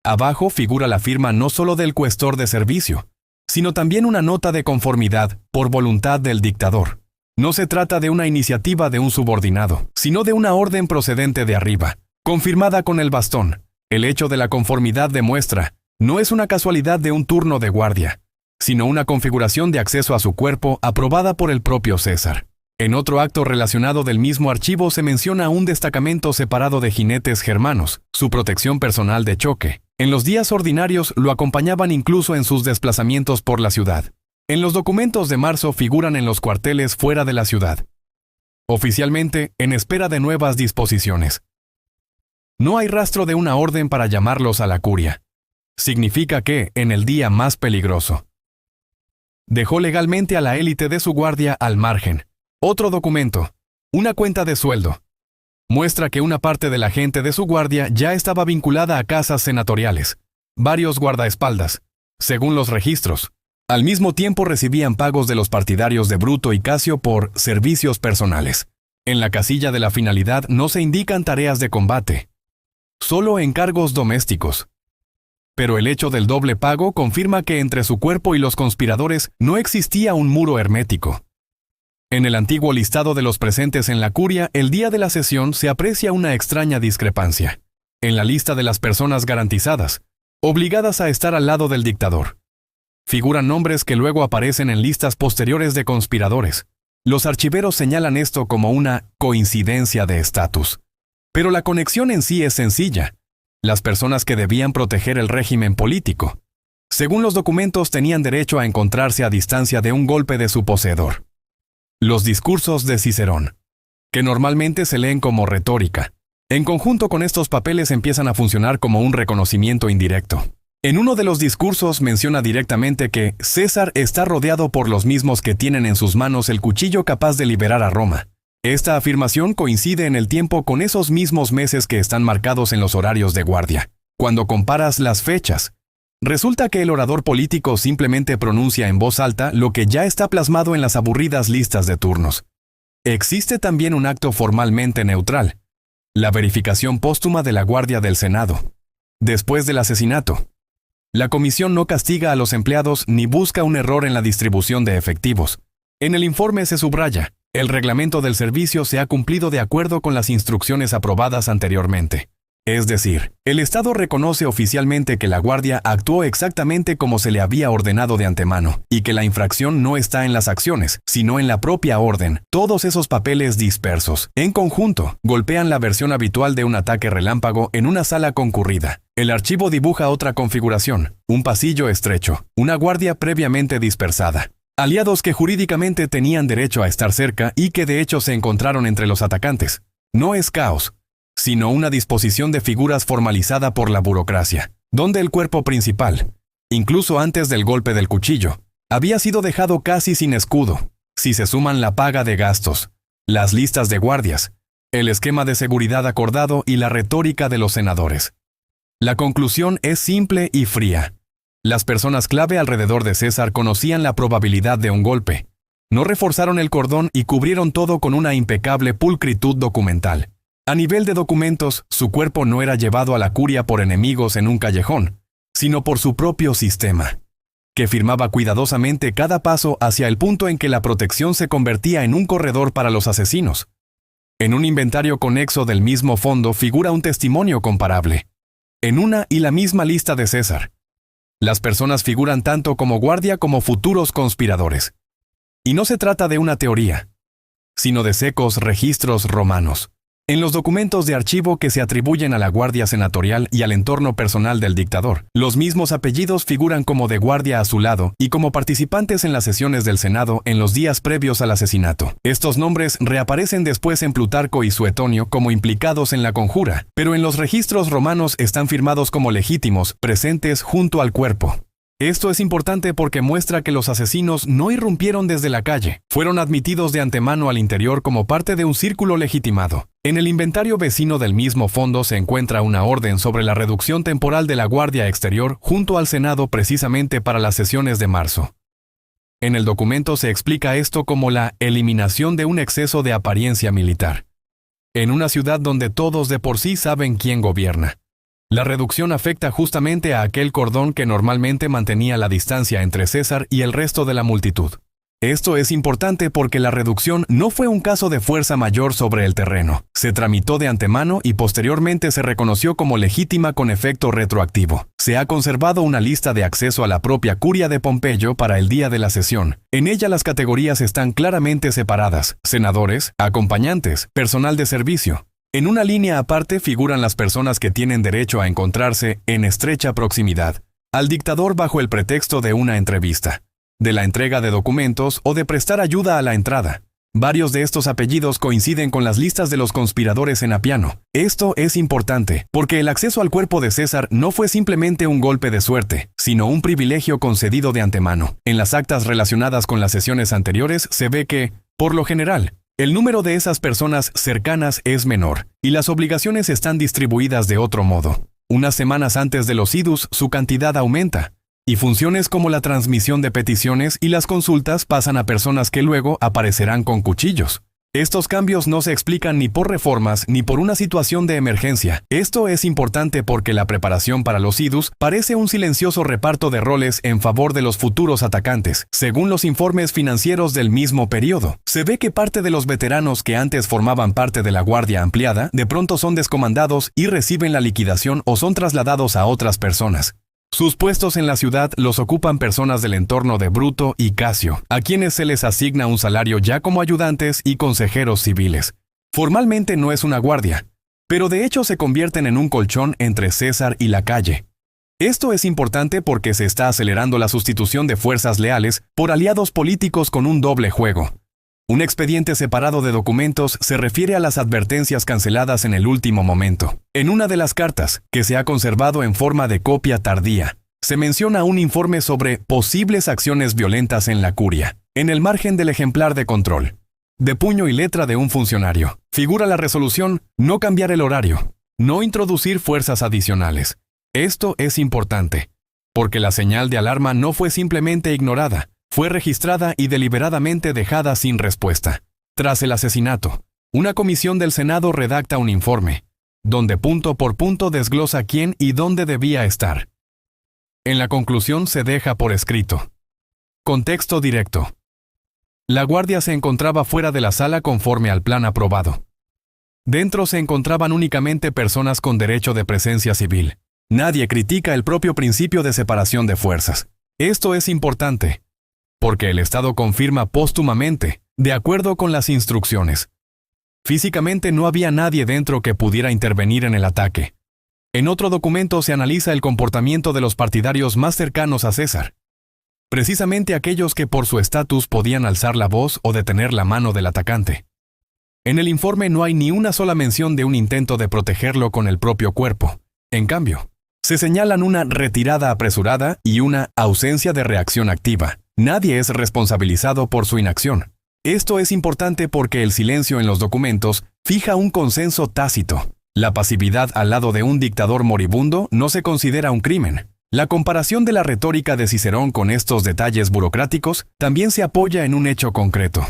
Abajo figura la firma no solo del cuestor de servicio, sino también una nota de conformidad por voluntad del dictador. No se trata de una iniciativa de un subordinado, sino de una orden procedente de arriba, confirmada con el bastón. El hecho de la conformidad demuestra, no es una casualidad de un turno de guardia, sino una configuración de acceso a su cuerpo aprobada por el propio César. En otro acto relacionado del mismo archivo se menciona un destacamento separado de jinetes germanos, su protección personal de choque. En los días ordinarios lo acompañaban incluso en sus desplazamientos por la ciudad. En los documentos de marzo figuran en los cuarteles fuera de la ciudad. oficialmente en espera de nuevas disposiciones. No hay rastro de una orden para llamarlos a la curia. Significa que, en el día más peligroso, dejó legalmente a la élite de su guardia al margen. Otro documento, una cuenta de sueldo, muestra que una parte de la gente de su guardia ya estaba vinculada a casas senatoriales, varios guardaespaldas, según los registros. Al mismo tiempo recibían pagos de los partidarios de Bruto y Casio por servicios personales. En la casilla de la finalidad no se indican tareas de combate, solo encargos domésticos. Pero el hecho del doble pago confirma que entre su cuerpo y los conspiradores no existía un muro hermético. En el antiguo listado de los presentes en la curia, el día de la sesión se aprecia una extraña discrepancia. En la lista de las personas garantizadas, obligadas a estar al lado del dictador, figuran nombres que luego aparecen en listas posteriores de conspiradores. Los archiveros señalan esto como una coincidencia de estatus. Pero la conexión en sí es sencilla. Las personas que debían proteger el régimen político, según los documentos, tenían derecho a encontrarse a distancia de un golpe de su poseedor. Los discursos de Cicerón, que normalmente se leen como retórica, en conjunto con estos papeles empiezan a funcionar como un reconocimiento indirecto. En uno de los discursos menciona directamente que César está rodeado por los mismos que tienen en sus manos el cuchillo capaz de liberar a Roma. Esta afirmación coincide en el tiempo con esos mismos meses que están marcados en los horarios de guardia. Cuando comparas las fechas, resulta que el orador político simplemente pronuncia en voz alta lo que ya está plasmado en las aburridas listas de turnos. Existe también un acto formalmente neutral, la verificación póstuma de la Guardia del Senado. Después del asesinato, la comisión no castiga a los empleados ni busca un error en la distribución de efectivos. En el informe se subraya: el reglamento del servicio se ha cumplido de acuerdo con las instrucciones aprobadas anteriormente. Es decir, el Estado reconoce oficialmente que la Guardia actuó exactamente como se le había ordenado de antemano, y que la infracción no está en las acciones, sino en la propia orden. Todos esos papeles dispersos, en conjunto, golpean la versión habitual de un ataque relámpago en una sala concurrida. El archivo dibuja otra configuración: un pasillo estrecho, una guardia previamente dispersada, aliados que jurídicamente tenían derecho a estar cerca y que de hecho se encontraron entre los atacantes. No es caos, sino una disposición de figuras formalizada por la burocracia, donde el cuerpo principal, incluso antes del golpe del cuchillo, había sido dejado casi sin escudo. Si se suman la paga de gastos, las listas de guardias, el esquema de seguridad acordado y la retórica de los senadores, la conclusión es simple y fría. Las personas clave alrededor de César conocían la probabilidad de un golpe. No reforzaron el cordón y cubrieron todo con una impecable pulcritud documental. A nivel de documentos, su cuerpo no era llevado a la curia por enemigos en un callejón, sino por su propio sistema, que firmaba cuidadosamente cada paso hacia el punto en que la protección se convertía en un corredor para los asesinos. En un inventario conexo del mismo fondo figura un testimonio comparable. En una y la misma lista de César, las personas figuran tanto como guardia como futuros conspiradores. Y no se trata de una teoría, sino de secos registros romanos. En los documentos de archivo que se atribuyen a la guardia senatorial y al entorno personal del dictador, los mismos apellidos figuran como de guardia a su lado y como participantes en las sesiones del Senado en los días previos al asesinato. Estos nombres reaparecen después en Plutarco y Suetonio como implicados en la conjura, pero en los registros romanos están firmados como legítimos, presentes junto al cuerpo. Esto es importante porque muestra que los asesinos no irrumpieron desde la calle, fueron admitidos de antemano al interior como parte de un círculo legitimado. En el inventario vecino del mismo fondo se encuentra una orden sobre la reducción temporal de la guardia exterior junto al Senado precisamente para las sesiones de marzo. En el documento se explica esto como la eliminación de un exceso de apariencia militar, en una ciudad donde todos de por sí saben quién gobierna. La reducción afecta justamente a aquel cordón que normalmente mantenía la distancia entre César y el resto de la multitud. Esto es importante porque la reducción no fue un caso de fuerza mayor sobre el terreno. Se tramitó de antemano y posteriormente se reconoció como legítima con efecto retroactivo. Se ha conservado una lista de acceso a la propia curia de Pompeyo para el día de la sesión. En ella las categorías están claramente separadas: senadores, acompañantes, personal de servicio. En una línea aparte figuran las personas que tienen derecho a encontrarse en estrecha proximidad al dictador bajo el pretexto de una entrevista, de la entrega de documentos o de prestar ayuda a la entrada. Varios de estos apellidos coinciden con las listas de los conspiradores en Apiano. Esto es importante, porque el acceso al cuerpo de César no fue simplemente un golpe de suerte, sino un privilegio concedido de antemano. En las actas relacionadas con las sesiones anteriores se ve que, por lo general, el número de esas personas cercanas es menor, y las obligaciones están distribuidas de otro modo. Unas semanas antes de los idus, su cantidad aumenta, y funciones como la transmisión de peticiones y las consultas pasan a personas que luego aparecerán con cuchillos. Estos cambios no se explican ni por reformas ni por una situación de emergencia. Esto es importante porque la preparación para los idus parece un silencioso reparto de roles en favor de los futuros atacantes. Según los informes financieros del mismo periodo, se ve que parte de los veteranos que antes formaban parte de la Guardia Ampliada de pronto son descomandados y reciben la liquidación o son trasladados a otras personas. Sus puestos en la ciudad los ocupan personas del entorno de Bruto y Casio, a quienes se les asigna un salario ya como ayudantes y consejeros civiles. Formalmente no es una guardia, pero de hecho se convierten en un colchón entre César y la calle. Esto es importante porque se está acelerando la sustitución de fuerzas leales por aliados políticos con un doble juego. Un expediente separado de documentos se refiere a las advertencias canceladas en el último momento. En una de las cartas, que se ha conservado en forma de copia tardía, se menciona un informe sobre posibles acciones violentas en la curia. En el margen del ejemplar de control, de puño y letra de un funcionario, figura la resolución: no cambiar el horario, no introducir fuerzas adicionales. Esto es importante, porque la señal de alarma no fue simplemente ignorada, fue registrada y deliberadamente dejada sin respuesta. Tras el asesinato, una comisión del Senado redacta un informe, donde punto por punto desglosa quién y dónde debía estar. En la conclusión se deja por escrito. Contexto directo. La guardia se encontraba fuera de la sala conforme al plan aprobado. Dentro se encontraban únicamente personas con derecho de presencia civil. Nadie critica el propio principio de separación de fuerzas. Esto es importante, porque el Estado confirma póstumamente, de acuerdo con las instrucciones. Físicamente no había nadie dentro que pudiera intervenir en el ataque. En otro documento se analiza el comportamiento de los partidarios más cercanos a César. Precisamente aquellos que por su estatus podían alzar la voz o detener la mano del atacante. En el informe no hay ni una sola mención de un intento de protegerlo con el propio cuerpo. En cambio, se señalan una retirada apresurada y una ausencia de reacción activa. Nadie es responsabilizado por su inacción. Esto es importante porque el silencio en los documentos fija un consenso tácito. La pasividad al lado de un dictador moribundo no se considera un crimen. La comparación de la retórica de Cicerón con estos detalles burocráticos también se apoya en un hecho concreto.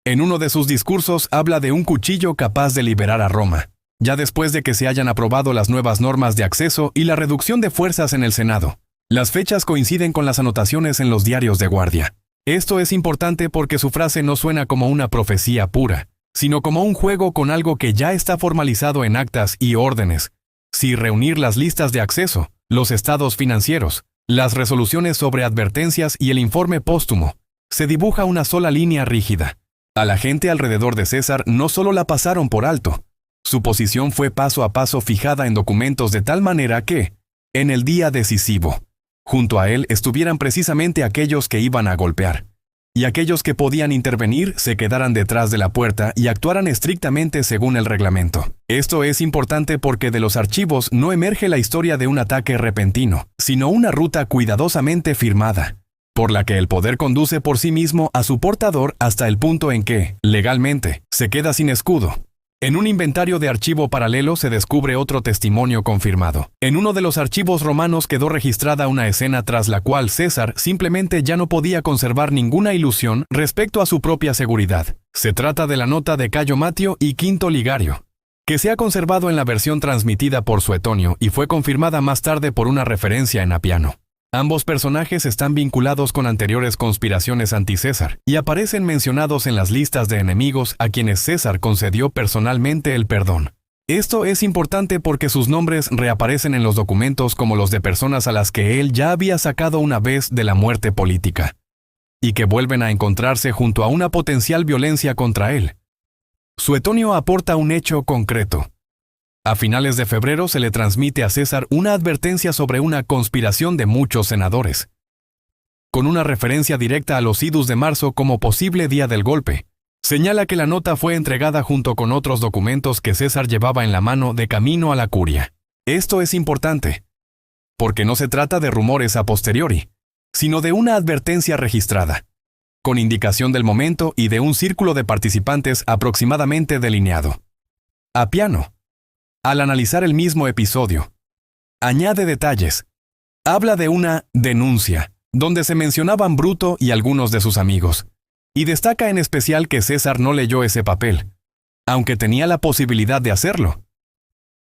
En uno de sus discursos habla de un cuchillo capaz de liberar a Roma, ya después de que se hayan aprobado las nuevas normas de acceso y la reducción de fuerzas en el Senado. Las fechas coinciden con las anotaciones en los diarios de guardia. Esto es importante porque su frase no suena como una profecía pura, sino como un juego con algo que ya está formalizado en actas y órdenes. Si reunir las listas de acceso, los estados financieros, las resoluciones sobre advertencias y el informe póstumo, se dibuja una sola línea rígida. A la gente alrededor de César no solo la pasaron por alto, su posición fue paso a paso fijada en documentos de tal manera que, en el día decisivo, junto a él estuvieran precisamente aquellos que iban a golpear, y aquellos que podían intervenir se quedaran detrás de la puerta y actuaran estrictamente según el reglamento. Esto es importante porque de los archivos no emerge la historia de un ataque repentino, sino una ruta cuidadosamente firmada, por la que el poder conduce por sí mismo a su portador hasta el punto en que, legalmente, se queda sin escudo. En un inventario de archivo paralelo se descubre otro testimonio confirmado. En uno de los archivos romanos quedó registrada una escena tras la cual César simplemente ya no podía conservar ninguna ilusión respecto a su propia seguridad. Se trata de la nota de Cayo Matio y Quinto Ligario, que se ha conservado en la versión transmitida por Suetonio y fue confirmada más tarde por una referencia en Apiano. Ambos personajes están vinculados con anteriores conspiraciones anti-César y aparecen mencionados en las listas de enemigos a quienes César concedió personalmente el perdón. Esto es importante porque sus nombres reaparecen en los documentos como los de personas a las que él ya había sacado una vez de la muerte política, y que vuelven a encontrarse junto a una potencial violencia contra él. Suetonio aporta un hecho concreto. A finales de febrero se le transmite a César una advertencia sobre una conspiración de muchos senadores, con una referencia directa a los idus de marzo como posible día del golpe. Señala que la nota fue entregada junto con otros documentos que César llevaba en la mano de camino a la curia. Esto es importante, porque no se trata de rumores a posteriori, sino de una advertencia registrada, con indicación del momento y de un círculo de participantes aproximadamente delineado. Appiano, al analizar el mismo episodio, añade detalles. Habla de una denuncia, donde se mencionaban Bruto y algunos de sus amigos, y destaca en especial que César no leyó ese papel, aunque tenía la posibilidad de hacerlo.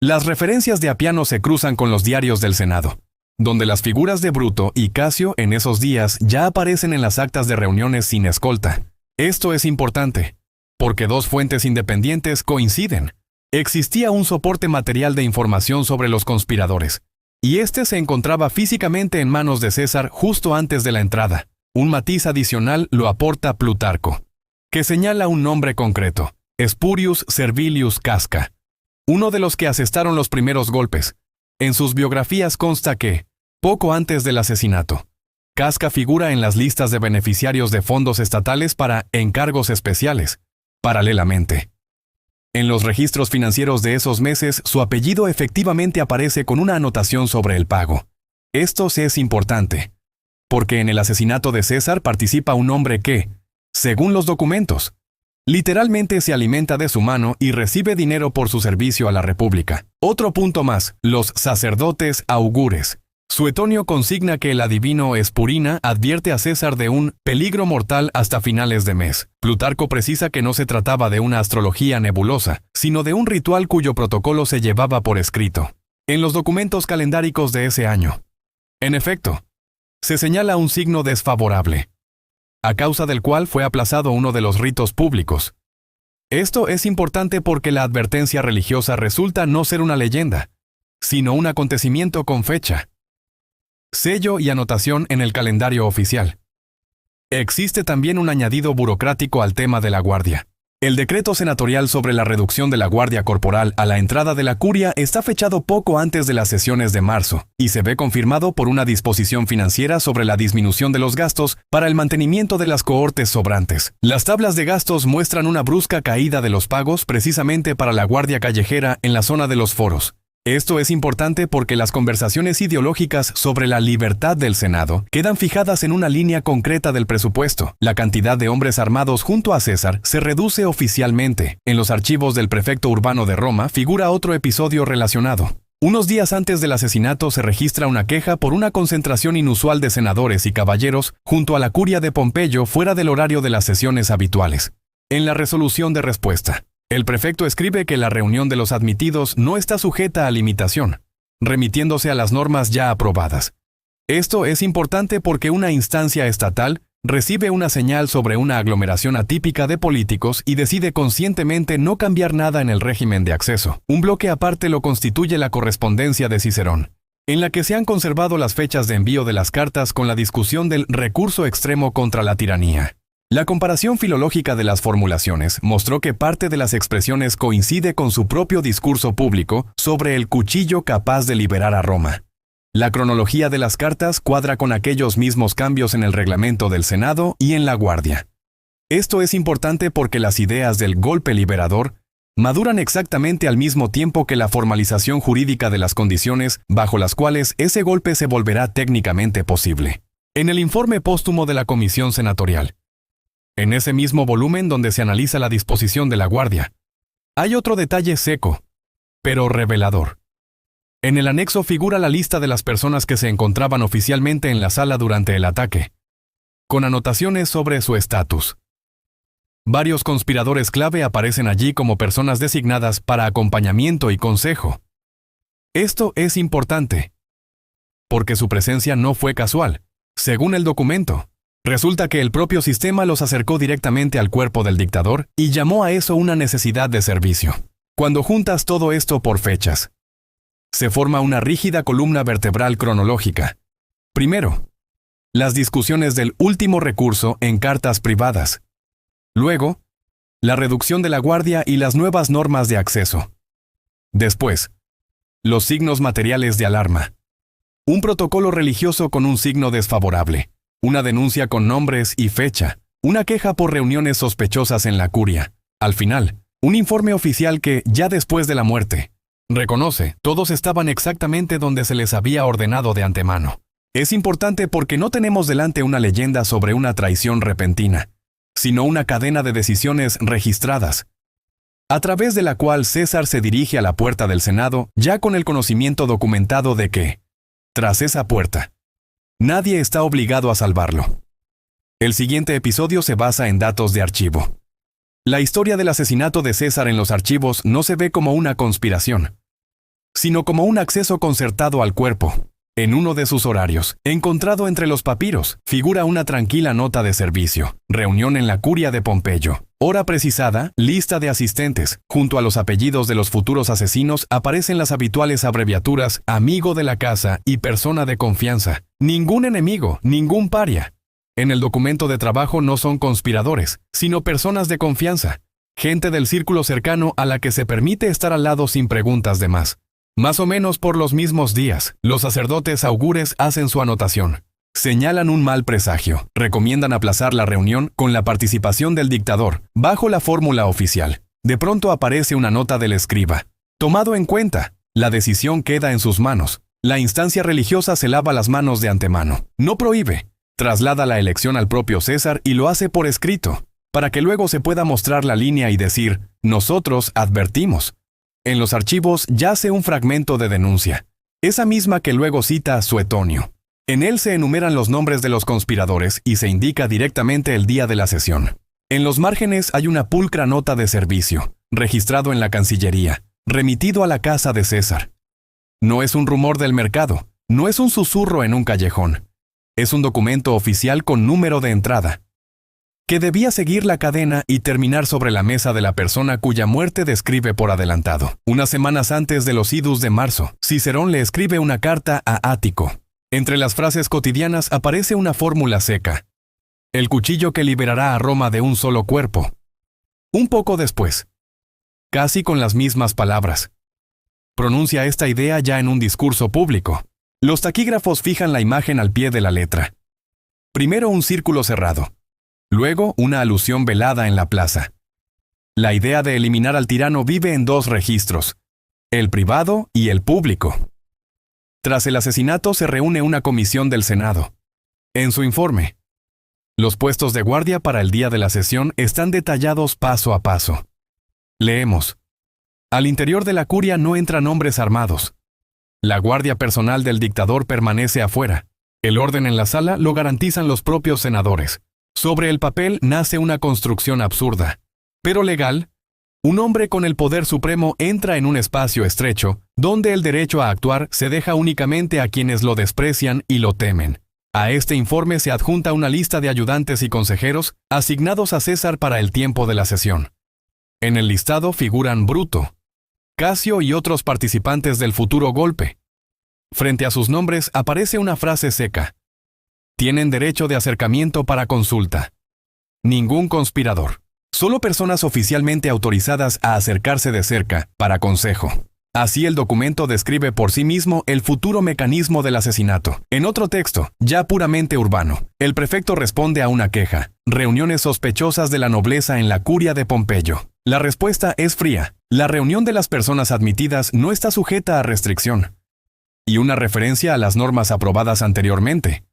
Las referencias de Appiano se cruzan con los diarios del Senado, donde las figuras de Bruto y Casio en esos días ya aparecen en las actas de reuniones sin escolta. Esto es importante, porque dos fuentes independientes coinciden. Existía un soporte material de información sobre los conspiradores, y este se encontraba físicamente en manos de César justo antes de la entrada. Un matiz adicional lo aporta Plutarco, que señala un nombre concreto, Spurius Servilius Casca, uno de los que asestaron los primeros golpes. En sus biografías consta que, poco antes del asesinato, Casca figura en las listas de beneficiarios de fondos estatales para encargos especiales. Paralelamente, en los registros financieros de esos meses, su apellido efectivamente aparece con una anotación sobre el pago. Esto es importante, porque en el asesinato de César participa un hombre que, según los documentos, literalmente se alimenta de su mano y recibe dinero por su servicio a la República. Otro punto más, los sacerdotes augures. Suetonio consigna que el adivino Espurina advierte a César de un peligro mortal hasta finales de mes. Plutarco precisa que no se trataba de una astrología nebulosa, sino de un ritual cuyo protocolo se llevaba por escrito en los documentos calendáricos de ese año. En efecto, se señala un signo desfavorable, a causa del cual fue aplazado uno de los ritos públicos. Esto es importante porque la advertencia religiosa resulta no ser una leyenda, sino un acontecimiento con fecha, sello y anotación en el calendario oficial. Existe también un añadido burocrático al tema de la guardia. El decreto senatorial sobre la reducción de la guardia corporal a la entrada de la curia está fechado poco antes de las sesiones de marzo, y se ve confirmado por una disposición financiera sobre la disminución de los gastos para el mantenimiento de las cohortes sobrantes. Las tablas de gastos muestran una brusca caída de los pagos precisamente para la guardia callejera en la zona de los foros. Esto es importante porque las conversaciones ideológicas sobre la libertad del Senado quedan fijadas en una línea concreta del presupuesto. La cantidad de hombres armados junto a César se reduce oficialmente. En los archivos del prefecto urbano de Roma figura otro episodio relacionado. Unos días antes del asesinato se registra una queja por una concentración inusual de senadores y caballeros junto a la curia de Pompeyo fuera del horario de las sesiones habituales. En la resolución de respuesta, el prefecto escribe que la reunión de los admitidos no está sujeta a limitación, remitiéndose a las normas ya aprobadas. Esto es importante porque una instancia estatal recibe una señal sobre una aglomeración atípica de políticos y decide conscientemente no cambiar nada en el régimen de acceso. Un bloque aparte lo constituye la correspondencia de Cicerón, en la que se han conservado las fechas de envío de las cartas con la discusión del recurso extremo contra la tiranía. La comparación filológica de las formulaciones mostró que parte de las expresiones coincide con su propio discurso público sobre el cuchillo capaz de liberar a Roma. La cronología de las cartas cuadra con aquellos mismos cambios en el reglamento del Senado y en la Guardia. Esto es importante porque las ideas del golpe liberador maduran exactamente al mismo tiempo que la formalización jurídica de las condiciones bajo las cuales ese golpe se volverá técnicamente posible. En el informe póstumo de la Comisión Senatorial, en ese mismo volumen donde se analiza la disposición de la guardia, hay otro detalle seco, pero revelador. En el anexo figura la lista de las personas que se encontraban oficialmente en la sala durante el ataque, con anotaciones sobre su estatus. Varios conspiradores clave aparecen allí como personas designadas para acompañamiento y consejo. Esto es importante, porque su presencia no fue casual. Según el documento, resulta que el propio sistema los acercó directamente al cuerpo del dictador y llamó a eso una necesidad de servicio. Cuando juntas todo esto por fechas, se forma una rígida columna vertebral cronológica. Primero, las discusiones del último recurso en cartas privadas. Luego, la reducción de la guardia y las nuevas normas de acceso. Después, los signos materiales de alarma. Un protocolo religioso con un signo desfavorable. Una denuncia con nombres y fecha. Una queja por reuniones sospechosas en la curia. Al final, un informe oficial que, ya después de la muerte, reconoce, todos estaban exactamente donde se les había ordenado de antemano. Es importante porque no tenemos delante una leyenda sobre una traición repentina, sino una cadena de decisiones registradas, a través de la cual César se dirige a la puerta del Senado ya con el conocimiento documentado de que, tras esa puerta, nadie está obligado a salvarlo. El siguiente episodio se basa en datos de archivo. La historia del asesinato de César en los archivos no se ve como una conspiración, sino como un acceso concertado al cuerpo. En uno de sus horarios, encontrado entre los papiros, figura una tranquila nota de servicio, reunión en la curia de Pompeyo. Hora precisada, lista de asistentes. Junto a los apellidos de los futuros asesinos aparecen las habituales abreviaturas amigo de la casa y persona de confianza. Ningún enemigo, ningún paria. En el documento de trabajo no son conspiradores, sino personas de confianza. Gente del círculo cercano a la que se permite estar al lado sin preguntas de más. Más o menos por los mismos días, los sacerdotes augures hacen su anotación. Señalan un mal presagio. Recomiendan aplazar la reunión con la participación del dictador, bajo la fórmula oficial. De pronto aparece una nota del escriba. Tomado en cuenta, la decisión queda en sus manos. La instancia religiosa se lava las manos de antemano. No prohíbe. Traslada la elección al propio César y lo hace por escrito, para que luego se pueda mostrar la línea y decir, nosotros advertimos. En los archivos yace un fragmento de denuncia, esa misma que luego cita Suetonio. En él se enumeran los nombres de los conspiradores y se indica directamente el día de la sesión. En los márgenes hay una pulcra nota de servicio, registrado en la Cancillería, remitido a la casa de César. No es un rumor del mercado, no es un susurro en un callejón. Es un documento oficial con número de entrada, que debía seguir la cadena y terminar sobre la mesa de la persona cuya muerte describe por adelantado. Unas semanas antes de los idus de marzo, Cicerón le escribe una carta a Ático. Entre las frases cotidianas aparece una fórmula seca. El cuchillo que liberará a Roma de un solo cuerpo. Un poco después, casi con las mismas palabras, pronuncia esta idea ya en un discurso público. Los taquígrafos fijan la imagen al pie de la letra. Primero un círculo cerrado. Luego, una alusión velada en la plaza. La idea de eliminar al tirano vive en dos registros, el privado y el público. Tras el asesinato se reúne una comisión del Senado. En su informe, los puestos de guardia para el día de la sesión están detallados paso a paso. Leemos. Al interior de la curia no entran hombres armados. La guardia personal del dictador permanece afuera. El orden en la sala lo garantizan los propios senadores. Sobre el papel nace una construcción absurda, pero legal. Un hombre con el poder supremo entra en un espacio estrecho, donde el derecho a actuar se deja únicamente a quienes lo desprecian y lo temen. A este informe se adjunta una lista de ayudantes y consejeros asignados a César para el tiempo de la sesión. En el listado figuran Bruto, Casio y otros participantes del futuro golpe. Frente a sus nombres aparece una frase seca. Tienen derecho de acercamiento para consulta. Ningún conspirador. Solo personas oficialmente autorizadas a acercarse de cerca, para consejo. Así el documento describe por sí mismo el futuro mecanismo del asesinato. En otro texto, ya puramente urbano, el prefecto responde a una queja. Reuniones sospechosas de la nobleza en la curia de Pompeyo. La respuesta es fría. La reunión de las personas admitidas no está sujeta a restricción. Y una referencia a las normas aprobadas anteriormente.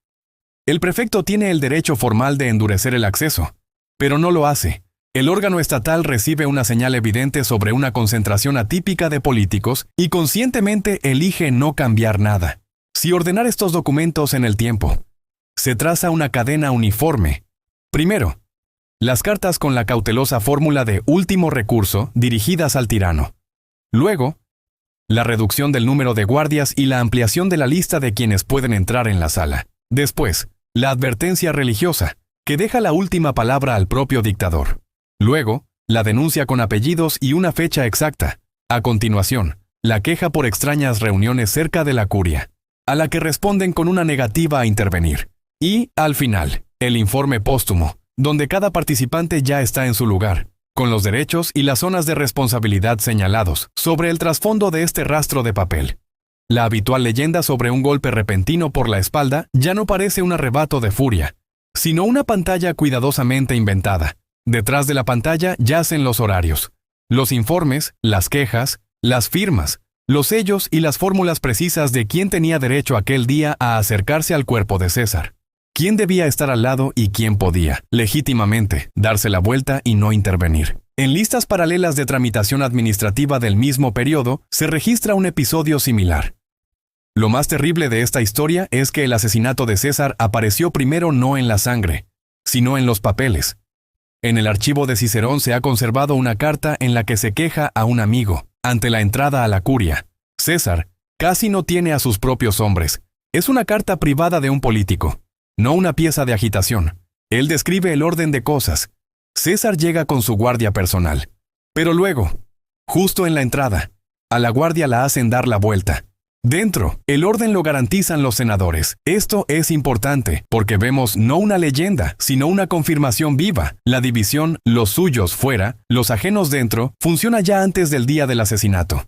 El prefecto tiene el derecho formal de endurecer el acceso, pero no lo hace. El órgano estatal recibe una señal evidente sobre una concentración atípica de políticos y conscientemente elige no cambiar nada. Si ordenar estos documentos en el tiempo, se traza una cadena uniforme. Primero, las cartas con la cautelosa fórmula de último recurso dirigidas al tirano. Luego, la reducción del número de guardias y la ampliación de la lista de quienes pueden entrar en la sala. Después, la advertencia religiosa, que deja la última palabra al propio dictador. Luego, la denuncia con apellidos y una fecha exacta. A continuación, la queja por extrañas reuniones cerca de la curia, a la que responden con una negativa a intervenir. Y, al final, el informe póstumo, donde cada participante ya está en su lugar, con los derechos y las zonas de responsabilidad señalados, sobre el trasfondo de este rastro de papel. La habitual leyenda sobre un golpe repentino por la espalda ya no parece un arrebato de furia, sino una pantalla cuidadosamente inventada. Detrás de la pantalla yacen los horarios, los informes, las quejas, las firmas, los sellos y las fórmulas precisas de quién tenía derecho aquel día a acercarse al cuerpo de César, quién debía estar al lado y quién podía, legítimamente, darse la vuelta y no intervenir. En listas paralelas de tramitación administrativa del mismo periodo se registra un episodio similar. Lo más terrible de esta historia es que el asesinato de César apareció primero no en la sangre, sino en los papeles. En el archivo de Cicerón se ha conservado una carta en la que se queja a un amigo, ante la entrada a la curia. César casi no tiene a sus propios hombres. Es una carta privada de un político, no una pieza de agitación. Él describe el orden de cosas. César llega con su guardia personal. Pero luego, justo en la entrada, a la guardia la hacen dar la vuelta. Dentro, el orden lo garantizan los senadores. Esto es importante, porque vemos no una leyenda, sino una confirmación viva. La división, los suyos fuera, los ajenos dentro, funciona ya antes del día del asesinato.